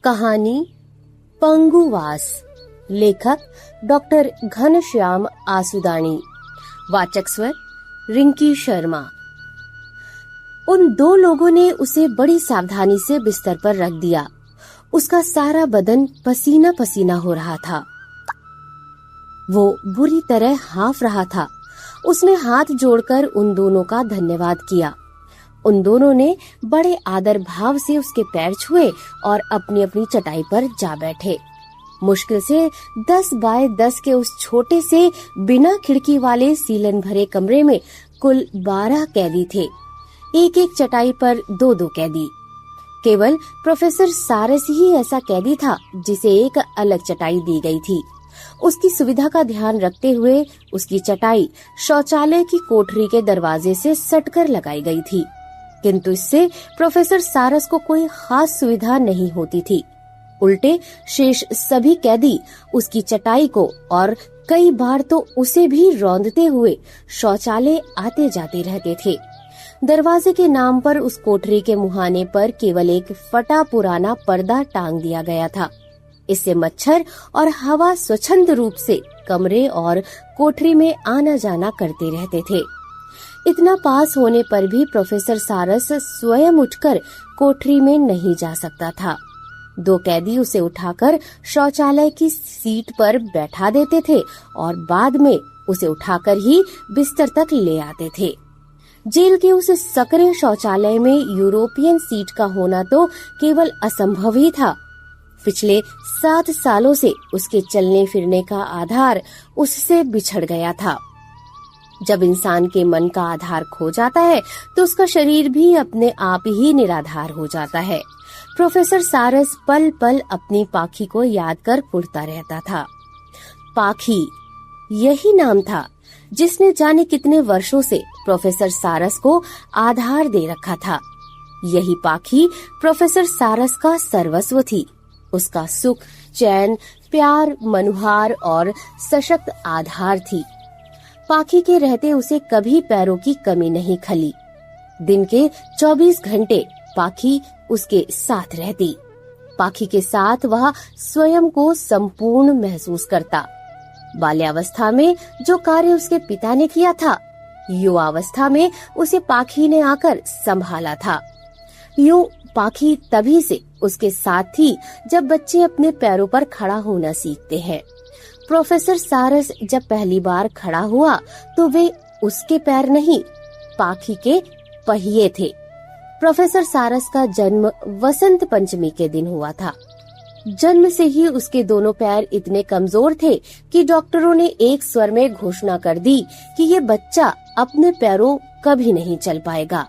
कहानी पंगुवास। लेखक डॉक्टर घनश्याम आसुदानी। वाचक स्वर रिंकी शर्मा। उन दो लोगों ने उसे बड़ी सावधानी से बिस्तर पर रख दिया। उसका सारा बदन पसीना पसीना हो रहा था। वो बुरी तरह हाफ रहा था। उसने हाथ जोड़कर उन दोनों का धन्यवाद किया। उन दोनों ने बड़े आदर भाव से उसके पैर छुए और अपनी अपनी चटाई पर जा बैठे। मुश्किल से 10 बाय 10 के उस छोटे से बिना खिड़की वाले सीलन भरे कमरे में कुल 12 कैदी थे। एक एक चटाई पर 2-2 कैदी। केवल प्रोफेसर सारस ही ऐसा कैदी था जिसे एक अलग चटाई दी गई थी। उसकी सुविधा का ध्यान रखते हुए उसकी चटाई शौचालय की कोठरी के दरवाजे से सटकर लगाई गई थी, किंतु इससे प्रोफेसर सारस को कोई खास सुविधा नहीं होती थी। उल्टे शेष सभी कैदी उसकी चटाई को और कई बार तो उसे भी रौंदते हुए शौचालय आते जाते रहते थे। दरवाजे के नाम पर उस कोठरी के मुहाने पर केवल एक फटा पुराना पर्दा टांग दिया गया था। इससे मच्छर और हवा स्वच्छंद रूप से कमरे और कोठरी में आना जाना करते रहते थे। इतना पास होने पर भी प्रोफेसर सारस स्वयं उठकर कोठरी में नहीं जा सकता था। 2 कैदी उसे उठाकर शौचालय की सीट पर बैठा देते थे और बाद में उसे उठाकर ही बिस्तर तक ले आते थे। जेल के उस सकरे शौचालय में यूरोपियन सीट का होना तो केवल असंभव ही था। पिछले 7 सालों से उसके चलने फिरने का आधार उससे बिछड़ गया था। जब इंसान के मन का आधार खो जाता है तो उसका शरीर भी अपने आप ही निराधार हो जाता है। प्रोफेसर सारस पल पल अपनी पाखी को याद कर उड़ता रहता था। पाखी, यही नाम था जिसने जाने कितने वर्षों से प्रोफेसर सारस को आधार दे रखा था। यही पाखी प्रोफेसर सारस का सर्वस्व थी। उसका सुख, चैन, प्यार, मनुहार और सशक्त आधार थी। पाखी के रहते उसे कभी पैरों की कमी नहीं खली। दिन के 24 घंटे पाखी उसके साथ रहती। पाखी के साथ वह स्वयं को संपूर्ण महसूस करता। बाल्यावस्था में जो कार्य उसके पिता ने किया था, युवावस्था में उसे पाखी ने आकर संभाला था। यूं पाखी तभी से उसके साथ थी जब बच्चे अपने पैरों पर खड़ा होना सीखते हैं। प्रोफेसर सारस जब पहली बार खड़ा हुआ तो वे उसके पैर नहीं, पाखी के पहिए थे। प्रोफेसर सारस का जन्म वसंत पंचमी के दिन हुआ था। जन्म से ही उसके दोनों पैर इतने कमजोर थे कि डॉक्टरों ने एक स्वर में घोषणा कर दी कि ये बच्चा अपने पैरों कभी नहीं चल पाएगा।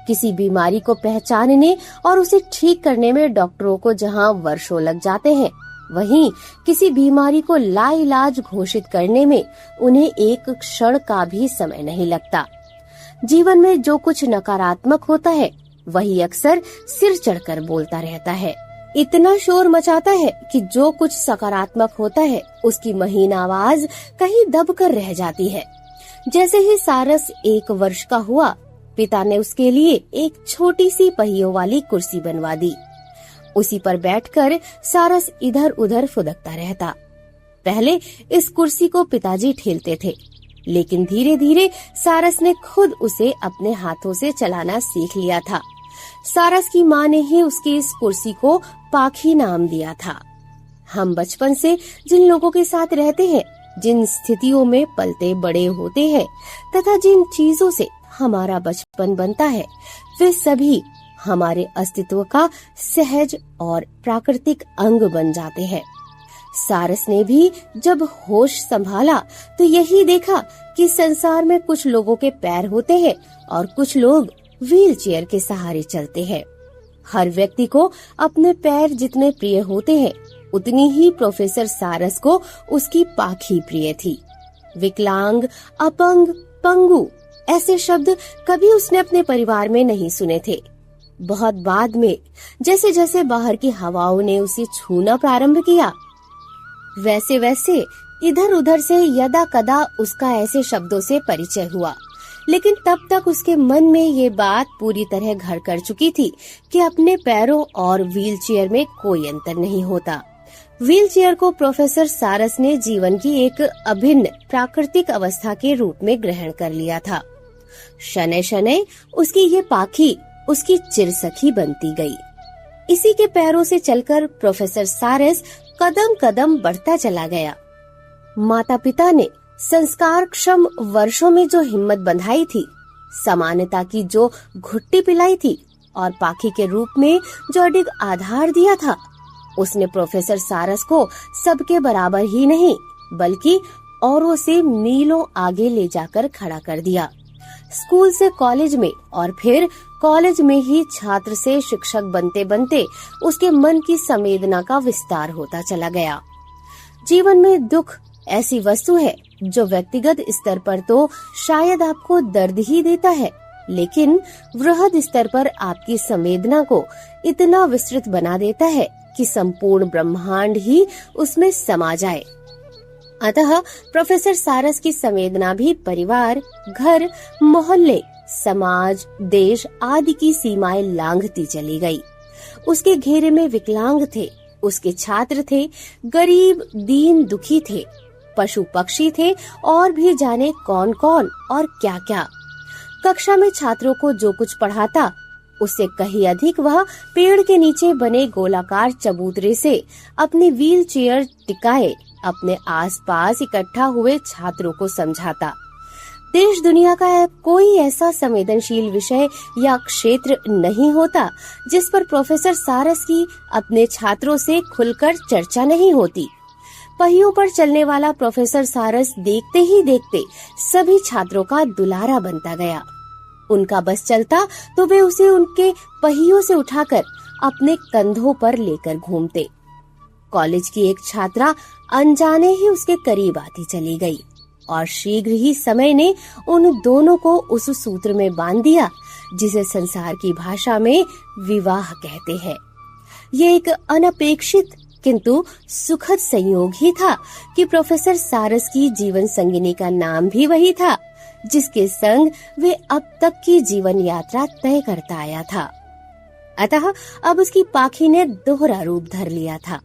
किसी बीमारी को पहचानने और उसे ठीक करने में डॉक्टरों को जहां वर्षों लग जाते हैं, वहीं किसी बीमारी को लाइलाज घोषित करने में उन्हें एक क्षण का भी समय नहीं लगता। जीवन में जो कुछ नकारात्मक होता है वही अक्सर सिर चढ़कर बोलता रहता है। इतना शोर मचाता है कि जो कुछ सकारात्मक होता है उसकी महीन आवाज कहीं दबकर रह जाती है। जैसे ही सारस 1 वर्ष का हुआ, पिता ने उसके लिए एक छोटी सी पहियों वाली कुर्सी बनवा दी। उसी पर बैठकर सारस इधर उधर फुदकता रहता। पहले इस कुर्सी को पिताजी ठेलते थे, लेकिन धीरे धीरे सारस ने खुद उसे अपने हाथों से चलाना सीख लिया था। सारस की माँ ने ही उसकी इस कुर्सी को पाखी नाम दिया था। हम बचपन से जिन लोगों के साथ रहते हैं, जिन स्थितियों में पलते बड़े होते हैं तथा जिन चीजों से हमारा बचपन बनता है, वे सभी हमारे अस्तित्व का सहज और प्राकृतिक अंग बन जाते हैं। सारस ने भी जब होश संभाला तो यही देखा कि संसार में कुछ लोगों के पैर होते हैं और कुछ लोग व्हीलचेयर के सहारे चलते हैं। हर व्यक्ति को अपने पैर जितने प्रिय होते हैं, उतनी ही प्रोफेसर सारस को उसकी पाखी प्रिय थी। विकलांग, अपंग, पंगु ऐसे शब्द कभी उसने अपने परिवार में नहीं सुने थे। बहुत बाद में जैसे जैसे बाहर की हवाओं ने उसे छूना प्रारंभ किया, वैसे वैसे इधर उधर से यदा कदा उसका ऐसे शब्दों से परिचय हुआ। लेकिन तब तक उसके मन में ये बात पूरी तरह घर कर चुकी थी कि अपने पैरों और व्हीलचेयर में कोई अंतर नहीं होता। व्हीलचेयर को प्रोफेसर सारस ने जीवन की एक अभिन्न प्राकृतिक अवस्था के रूप में ग्रहण कर लिया था। शनै शनै उसकी ये पाखी उसकी चिरसखी बनती गई। इसी के पैरों से चलकर प्रोफेसर सारस कदम कदम बढ़ता चला गया। माता पिता ने संस्कारक्षम वर्षों में जो हिम्मत बंधाई थी, समानता की जो घुट्टी पिलाई थी और पाखी के रूप में जो अडिग आधार दिया था, उसने प्रोफेसर सारस को सबके बराबर ही नहीं बल्कि औरों से मीलों आगे ले जाकर खड़ा कर दिया। स्कूल से कॉलेज में और फिर कॉलेज में ही छात्र से शिक्षक बनते बनते उसके मन की संवेदना का विस्तार होता चला गया। जीवन में दुख ऐसी वस्तु है जो व्यक्तिगत स्तर पर तो शायद आपको दर्द ही देता है, लेकिन वृहद स्तर पर आपकी संवेदना को इतना विस्तृत बना देता है कि संपूर्ण ब्रह्मांड ही उसमें समा जाए। अतः प्रोफेसर सारस की संवेदना भी परिवार, घर, मोहल्ले, समाज, देश आदि की सीमाएं लांघती चली गई। उसके घेरे में विकलांग थे, उसके छात्र थे, गरीब दीन दुखी थे, पशु पक्षी थे और भी जाने कौन कौन और क्या क्या। कक्षा में छात्रों को जो कुछ पढ़ाता उससे कहीं अधिक वह पेड़ के नीचे बने गोलाकार चबूतरे से अपनी व्हील चेयर टिकाए अपने आसपास इकट्ठा हुए छात्रों को समझाता। देश दुनिया का कोई ऐसा संवेदनशील विषय या क्षेत्र नहीं होता जिस पर प्रोफेसर सारस की अपने छात्रों से खुलकर चर्चा नहीं होती। पहियों पर चलने वाला प्रोफेसर सारस देखते ही देखते सभी छात्रों का दुलारा बनता गया। उनका बस चलता तो वे उसे उनके पहियों से उठाकर अपने कंधों पर लेकर घूमते। कॉलेज की एक छात्रा अनजाने ही उसके करीब आती चली गई और शीघ्र ही समय ने उन दोनों को उस सूत्र में बांध दिया जिसे संसार की भाषा में विवाह कहते हैं। ये एक अनपेक्षित किंतु सुखद संयोग ही था कि प्रोफेसर सारस की जीवन संगिनी का नाम भी वही था जिसके संग वे अब तक की जीवन यात्रा तय करता आया था। अतः अब उसकी पाखी ने दोहरा रूप धर लिया था,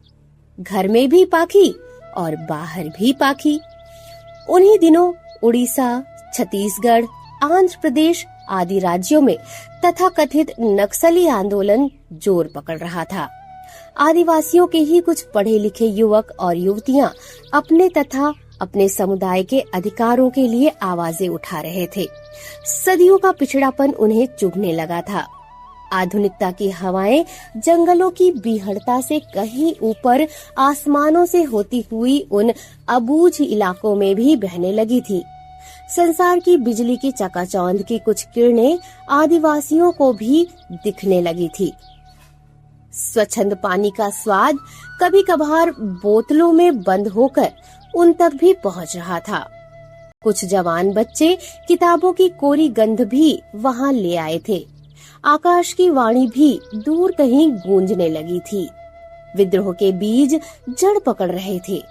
घर में भी पाखी और बाहर भी पाखी। उन्हीं दिनों उड़ीसा, छत्तीसगढ़, आंध्र प्रदेश आदि राज्यों में तथाकथित नक्सली आंदोलन जोर पकड़ रहा था। आदिवासियों के ही कुछ पढ़े लिखे युवक और युवतियां अपने तथा अपने समुदाय के अधिकारों के लिए आवाजें उठा रहे थे। सदियों का पिछड़ापन उन्हें चुभने लगा था। आधुनिकता की हवाएं जंगलों की बीहड़ता से कहीं ऊपर आसमानों से होती हुई उन अबूझ इलाकों में भी बहने लगी थी। संसार की बिजली की चकाचौंध की कुछ किरणें आदिवासियों को भी दिखने लगी थी। स्वच्छंद पानी का स्वाद कभी कभार बोतलों में बंद होकर उन तक भी पहुंच रहा था। कुछ जवान बच्चे किताबों की कोरी गंध भी वहां ले आए थे। आकाश की वाणी भी दूर कहीं गूंजने लगी थी। विद्रोह के बीज जड़ पकड़ रहे थे।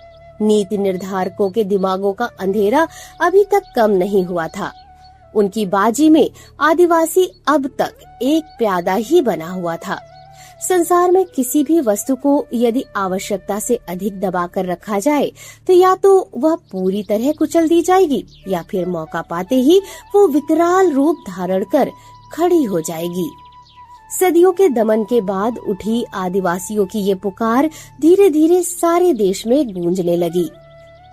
नीति निर्धारकों के दिमागों का अंधेरा अभी तक कम नहीं हुआ था। उनकी बाजी में आदिवासी अब तक एक प्यादा ही बना हुआ था। संसार में किसी भी वस्तु को यदि आवश्यकता से अधिक दबाकर रखा जाए तो या तो वह पूरी तरह कुचल दी जाएगी या फिर मौका पाते ही वो विकराल रूप धारण कर खड़ी हो जाएगी। सदियों के दमन के बाद उठी आदिवासियों की ये पुकार धीरे धीरे सारे देश में गूंजने लगी।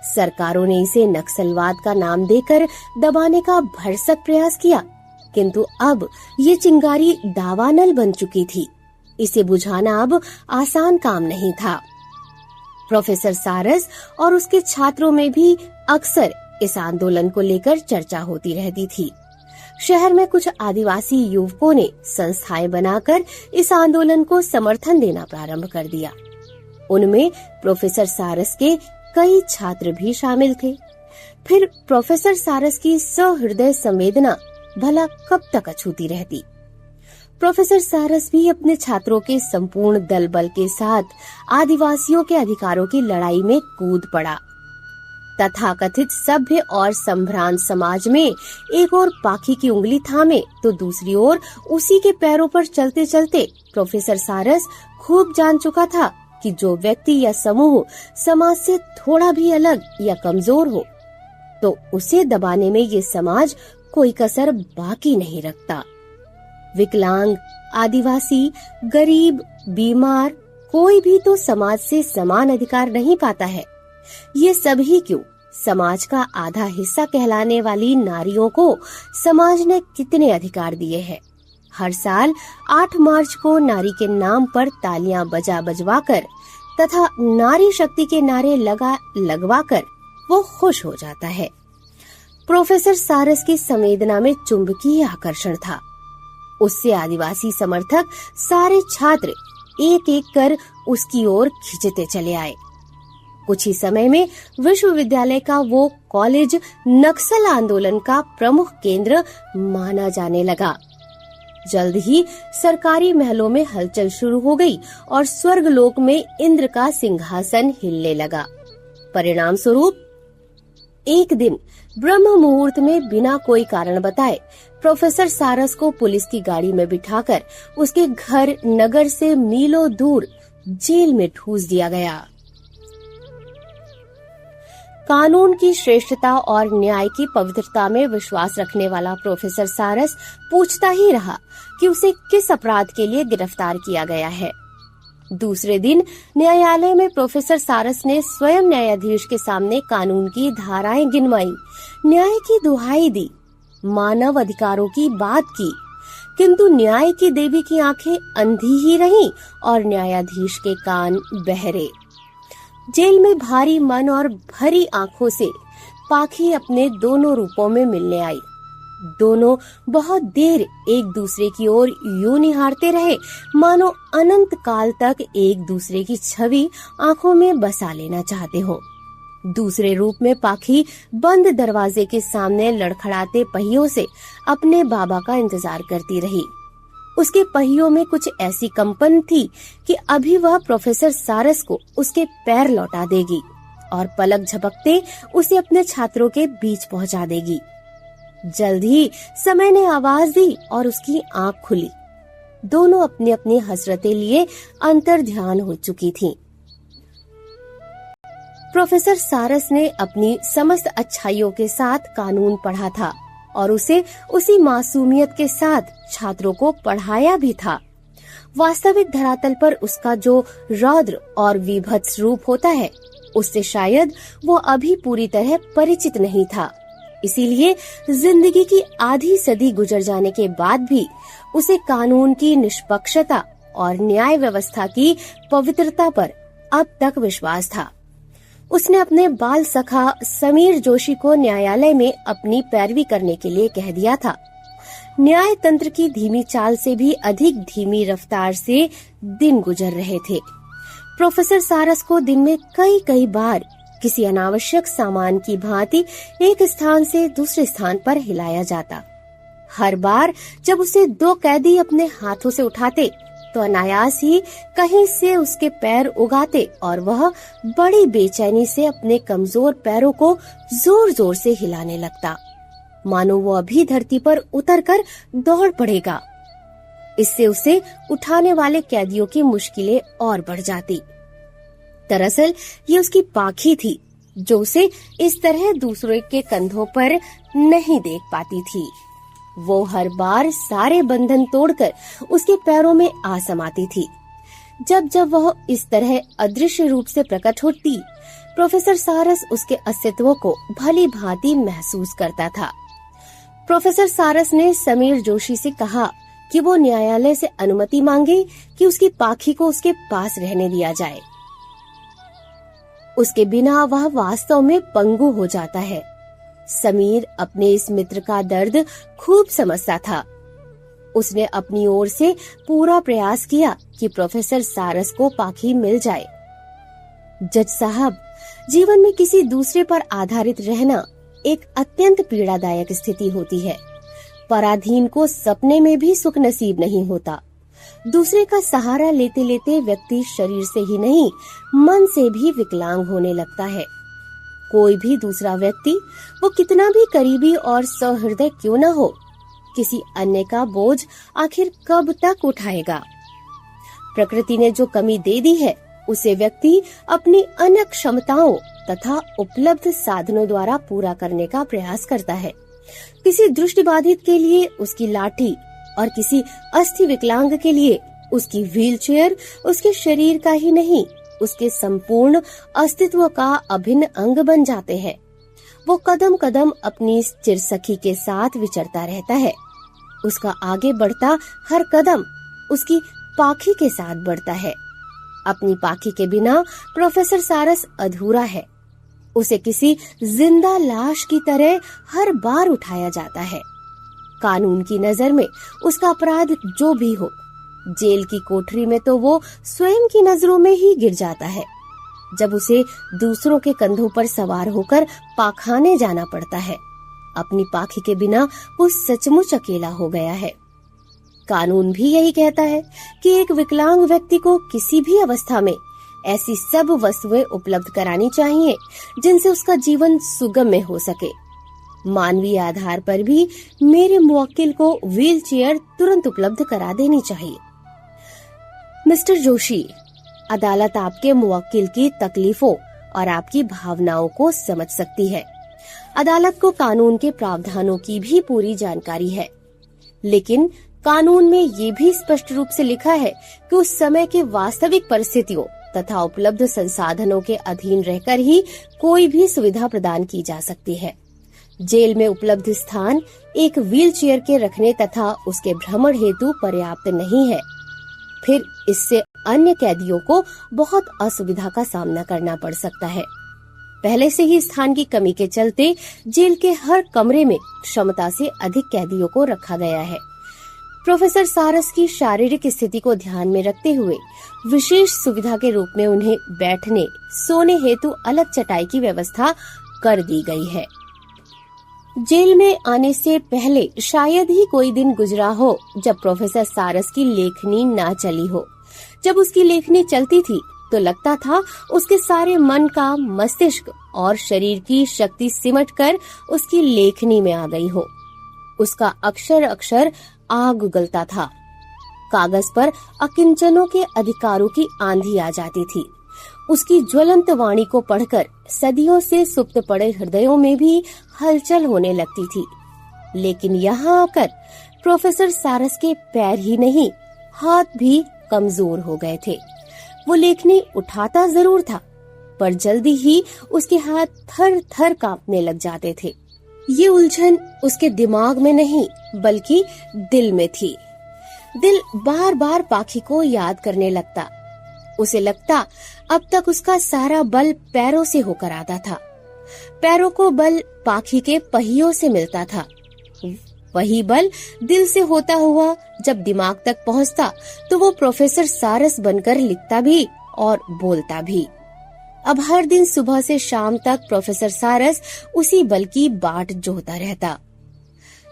सरकारों ने इसे नक्सलवाद का नाम देकर दबाने का भरसक प्रयास किया, किंतु अब ये चिंगारी दावानल बन चुकी थी। इसे बुझाना अब आसान काम नहीं था। प्रोफेसर सारस और उसके छात्रों में भी अक्सर इस आंदोलन को लेकर चर्चा होती रहती थी। शहर में कुछ आदिवासी युवकों ने संस्थाएं बनाकर इस आंदोलन को समर्थन देना प्रारंभ कर दिया। उनमें प्रोफेसर सारस के कई छात्र भी शामिल थे। फिर प्रोफेसर सारस की सहृदय संवेदना भला कब तक अछूती रहती। प्रोफेसर सारस भी अपने छात्रों के संपूर्ण दल बल के साथ आदिवासियों के अधिकारों की लड़ाई में कूद पड़ा। तथाकथित सभ्य और संभ्रांत समाज में एक और पाखी की उंगली थामे तो दूसरी ओर उसी के पैरों पर चलते चलते प्रोफेसर सारस खूब जान चुका था कि जो व्यक्ति या समूह समाज से थोड़ा भी अलग या कमजोर हो तो उसे दबाने में ये समाज कोई कसर बाकी नहीं रखता। विकलांग, आदिवासी, गरीब, बीमार, कोई भी तो समाज से समान अधिकार नहीं पाता है। ये सभी क्यों, समाज का आधा हिस्सा कहलाने वाली नारियों को समाज ने कितने अधिकार दिए हैं। हर साल 8 मार्च को नारी के नाम पर तालियां बजवाकर तथा नारी शक्ति के नारे लगवाकर वो खुश हो जाता है। प्रोफेसर सारस की संवेदना में चुंबकीय आकर्षण था। उससे आदिवासी समर्थक सारे छात्र एक एक कर उसकी ओर खींचते चले आए। कुछ ही समय में विश्वविद्यालय का वो कॉलेज नक्सल आंदोलन का प्रमुख केंद्र माना जाने लगा। जल्द ही सरकारी महलों में हलचल शुरू हो गई और स्वर्गलोक में इंद्र का सिंहासन हिलने लगा। परिणाम स्वरूप एक दिन ब्रह्म मुहूर्त में बिना कोई कारण बताए प्रोफेसर सारस को पुलिस की गाड़ी में बिठाकर उसके घर नगर से मीलों दूर जेल में ठूस दिया गया। कानून की श्रेष्ठता और न्याय की पवित्रता में विश्वास रखने वाला प्रोफेसर सारस पूछता ही रहा कि उसे किस अपराध के लिए गिरफ्तार किया गया है। दूसरे दिन न्यायालय में प्रोफेसर सारस ने स्वयं न्यायाधीश के सामने कानून की धाराएं गिनवाई, न्याय की दुहाई दी, मानव अधिकारों की बात की, किंतु न्याय की देवी की आंखें अंधी ही रहीं और न्यायाधीश के कान बहरे। जेल में भारी मन और भरी आंखों से पाखी अपने दोनों रूपों में मिलने आई। दोनों बहुत देर एक दूसरे की ओर यूं निहारते रहे मानो अनंत काल तक एक दूसरे की छवि आंखों में बसा लेना चाहते हो। दूसरे रूप में पाखी बंद दरवाजे के सामने लड़खड़ाते पहियों से अपने बाबा का इंतजार करती रही। उसके पहियों में कुछ ऐसी कंपन थी कि अभी वह प्रोफेसर सारस को उसके पैर लौटा देगी और पलक झपकते उसे अपने छात्रों के बीच पहुंचा देगी। जल्द ही समय ने आवाज दी और उसकी आंख खुली। दोनों अपनी अपनी हसरतें लिए अंतर ध्यान हो चुकी थीं। प्रोफेसर सारस ने अपनी समस्त अच्छाइयों के साथ कानून पढ़ा था और उसे उसी मासूमियत के साथ छात्रों को पढ़ाया भी था। वास्तविक धरातल पर उसका जो रौद्र और विभत्स रूप होता है उससे शायद वो अभी पूरी तरह परिचित नहीं था। इसीलिए जिंदगी की आधी सदी गुजर जाने के बाद भी उसे कानून की निष्पक्षता और न्याय व्यवस्था की पवित्रता पर अब तक विश्वास था। उसने अपने बाल सखा समीर जोशी को न्यायालय में अपनी पैरवी करने के लिए कह दिया था। न्याय तंत्र की धीमी चाल से भी अधिक धीमी रफ्तार से दिन गुजर रहे थे। प्रोफेसर सारस को दिन में कई बार किसी अनावश्यक सामान की भांति एक स्थान से दूसरे स्थान पर हिलाया जाता। हर बार जब उसे 2 कैदी अपने हाथों से उठाते तो अनायास ही कहीं से उसके पैर उगाते और वह बड़ी बेचैनी से अपने कमजोर पैरों को जोर जोर से हिलाने लगता, मानो वो अभी धरती पर उतरकर दौड़ पड़ेगा। इससे उसे उठाने वाले कैदियों की मुश्किलें और बढ़ जाती। दरअसल ये उसकी पाखी थी जो उसे इस तरह दूसरे के कंधों पर नहीं देख पाती थी। वो हर बार सारे बंधन तोड़कर उसके पैरों में आ समाती थी। जब जब वह इस तरह अदृश्य रूप से प्रकट होती, प्रोफेसर सारस उसके अस्तित्व को भली भांति महसूस करता था। प्रोफेसर सारस ने समीर जोशी से कहा कि वो न्यायालय से अनुमति मांगे कि उसकी पाखी को उसके पास रहने दिया जाए। उसके बिना वह वास्तव में पंगु हो जाता है। समीर अपने इस मित्र का दर्द खूब समझता था। उसने अपनी ओर से पूरा प्रयास किया कि प्रोफेसर सारस को पाखी मिल जाए। जज साहब, जीवन में किसी दूसरे पर आधारित रहना एक अत्यंत पीड़ादायक स्थिति होती है। पराधीन को सपने में भी सुख नसीब नहीं होता। दूसरे का सहारा लेते लेते व्यक्ति शरीर से ही नहीं मन से भी विकलांग होने लगता है। कोई भी दूसरा व्यक्ति, वो कितना भी करीबी और सहृदय क्यों न हो, किसी अन्य का बोझ आखिर कब तक उठाएगा। प्रकृति ने जो कमी दे दी है उसे व्यक्ति अपनी अन्य क्षमताओं तथा उपलब्ध साधनों द्वारा पूरा करने का प्रयास करता है। किसी दृष्टिबाधित के लिए उसकी लाठी और किसी अस्थि विकलांग के लिए उसकी व्हीलचेयर उसके शरीर का ही नहीं, उसके संपूर्ण अस्तित्व का अभिन्न अंग बन जाते हैं। वो कदम कदम अपनी चिरसखी के साथ विचरता रहता है। उसका आगे बढ़ता हर कदम उसकी पाखी के साथ बढ़ता है। अपनी पाखी के बिना प्रोफेसर सारस अधूरा है। उसे किसी जिंदा लाश की तरह हर बार उठाया जाता है। कानून की नजर में उसका अपराध जो भी हो, जेल की कोठरी में तो वो स्वयं की नजरों में ही गिर जाता है। जब उसे दूसरों के कंधों पर सवार होकर पाखाने जाना पड़ता है, अपनी पाखी के बिना वो सचमुच अकेला हो गया है। कानून भी यही कहता है कि एक विकलांग व्यक्ति को किसी भी अवस्था में ऐसी सब वस्तुएं उपलब्ध करानी चाहिए जिनसे उसका जीवन सुगम्य हो सके। मानवीय आधार पर भी मेरे मुवक्किल को व्हील चेयर तुरंत उपलब्ध करा देनी चाहिए। मिस्टर जोशी, अदालत आपके मुवक्किल की तकलीफों और आपकी भावनाओं को समझ सकती है। अदालत को कानून के प्रावधानों की भी पूरी जानकारी है, लेकिन कानून में ये भी स्पष्ट रूप से लिखा है कि उस समय के वास्तविक परिस्थितियों तथा उपलब्ध संसाधनों के अधीन रहकर ही कोई भी सुविधा प्रदान की जा सकती है। जेल में उपलब्ध स्थान एक व्हील चेयर के रखने तथा उसके भ्रमण हेतु पर्याप्त नहीं है। फिर इससे अन्य कैदियों को बहुत असुविधा का सामना करना पड़ सकता है। पहले से ही स्थान की कमी के चलते जेल के हर कमरे में क्षमता से अधिक कैदियों को रखा गया है। प्रोफेसर सारस की शारीरिक स्थिति को ध्यान में रखते हुए विशेष सुविधा के रूप में उन्हें बैठने सोने हेतु अलग चटाई की व्यवस्था कर दी गई है। जेल में आने से पहले शायद ही कोई दिन गुजरा हो जब प्रोफेसर सारस की लेखनी ना चली हो। जब उसकी लेखनी चलती थी तो लगता था उसके सारे मन का मस्तिष्क और शरीर की शक्ति सिमट कर उसकी लेखनी में आ गई हो। उसका अक्षर अक्षर आग उगलता था। कागज पर अकिंचनों के अधिकारों की आंधी आ जाती थी। उसकी ज्वलंत वाणी को पढ़कर सदियों से सुप्त पड़े हृदयों में भी हलचल होने लगती थी। लेकिन यहाँ आकर प्रोफेसर सारस के पैर ही नहीं, हाथ भी कमजोर हो गए थे। वो लेखनी उठाता जरूर था, पर जल्दी ही उसके हाथ थर थर कांपने लग जाते थे। ये उलझन उसके दिमाग में नहीं बल्कि दिल में थी। दिल बार बार पाखी को याद करने लगता। उसे लगता अब तक उसका सारा बल पैरों से होकर आता था। पैरों को बल पाखी के पहियों से मिलता था। वही बल दिल से होता हुआ जब दिमाग तक पहुंचता तो वो प्रोफेसर सारस बनकर लिखता भी और बोलता भी। अब हर दिन सुबह से शाम तक प्रोफेसर सारस उसी बल की बाट जोहता रहता।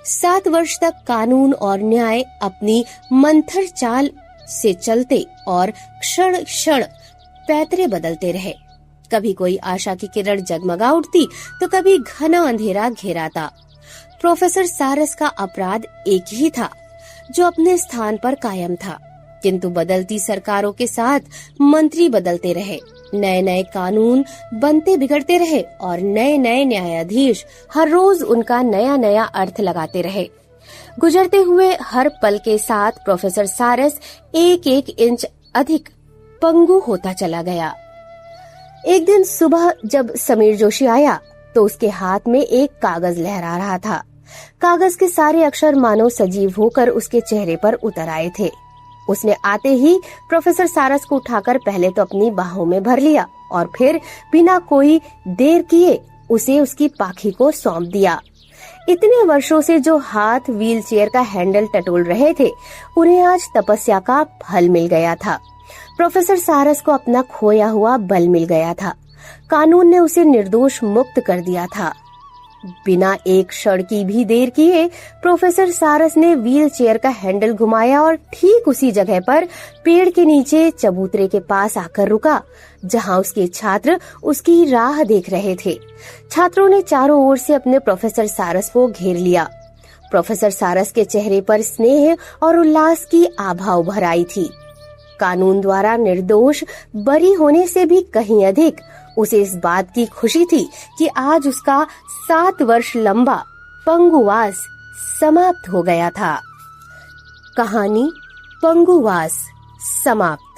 7 वर्ष तक कानून और न्याय अपनी मंथर चाल से चलते और क्षण क्षण पैतरे बदलते रहे। कभी कोई आशा की किरण जगमगा उठती तो कभी घना अंधेरा घेराता। प्रोफेसर सारस का अपराध एक ही था, जो अपने स्थान पर कायम था, किंतु बदलती सरकारों के साथ मंत्री बदलते रहे, नए नए कानून बनते बिगड़ते रहे और नए नए न्यायाधीश हर रोज उनका नया नया अर्थ लगाते रहे। गुजरते हुए हर पल के साथ प्रोफेसर सारस एक एक इंच अधिक पंगु होता चला गया। एक दिन सुबह जब समीर जोशी आया तो उसके हाथ में एक कागज लहरा रहा था। कागज के सारे अक्षर मानो सजीव होकर उसके चेहरे पर उतर आए थे। उसने आते ही प्रोफेसर सारस को उठाकर पहले तो अपनी बाहों में भर लिया और फिर बिना कोई देर किए उसे उसकी पाखी को सौंप दिया। इतने वर्षों से जो हाथ व्हील चेयर का हैंडल टटोल रहे थे, उन्हें आज तपस्या का फल मिल गया था। प्रोफेसर सारस को अपना खोया हुआ बल मिल गया था। कानून ने उसे निर्दोष मुक्त कर दिया था। बिना एक क्षण की भी देर किए प्रोफेसर सारस ने व्हील चेयर का हैंडल घुमाया और ठीक उसी जगह पर पेड़ के नीचे चबूतरे के पास आकर रुका, जहां उसके छात्र उसकी राह देख रहे थे। छात्रों ने चारों ओर से अपने प्रोफेसर सारस को घेर लिया। प्रोफेसर सारस के चेहरे पर स्नेह और उल्लास की आभा उभर आई थी। कानून द्वारा निर्दोष बरी होने से भी कहीं अधिक उसे इस बात की खुशी थी कि आज उसका 7 वर्ष लंबा पंगुवास समाप्त हो गया था। कहानी पंगुवास समाप्त।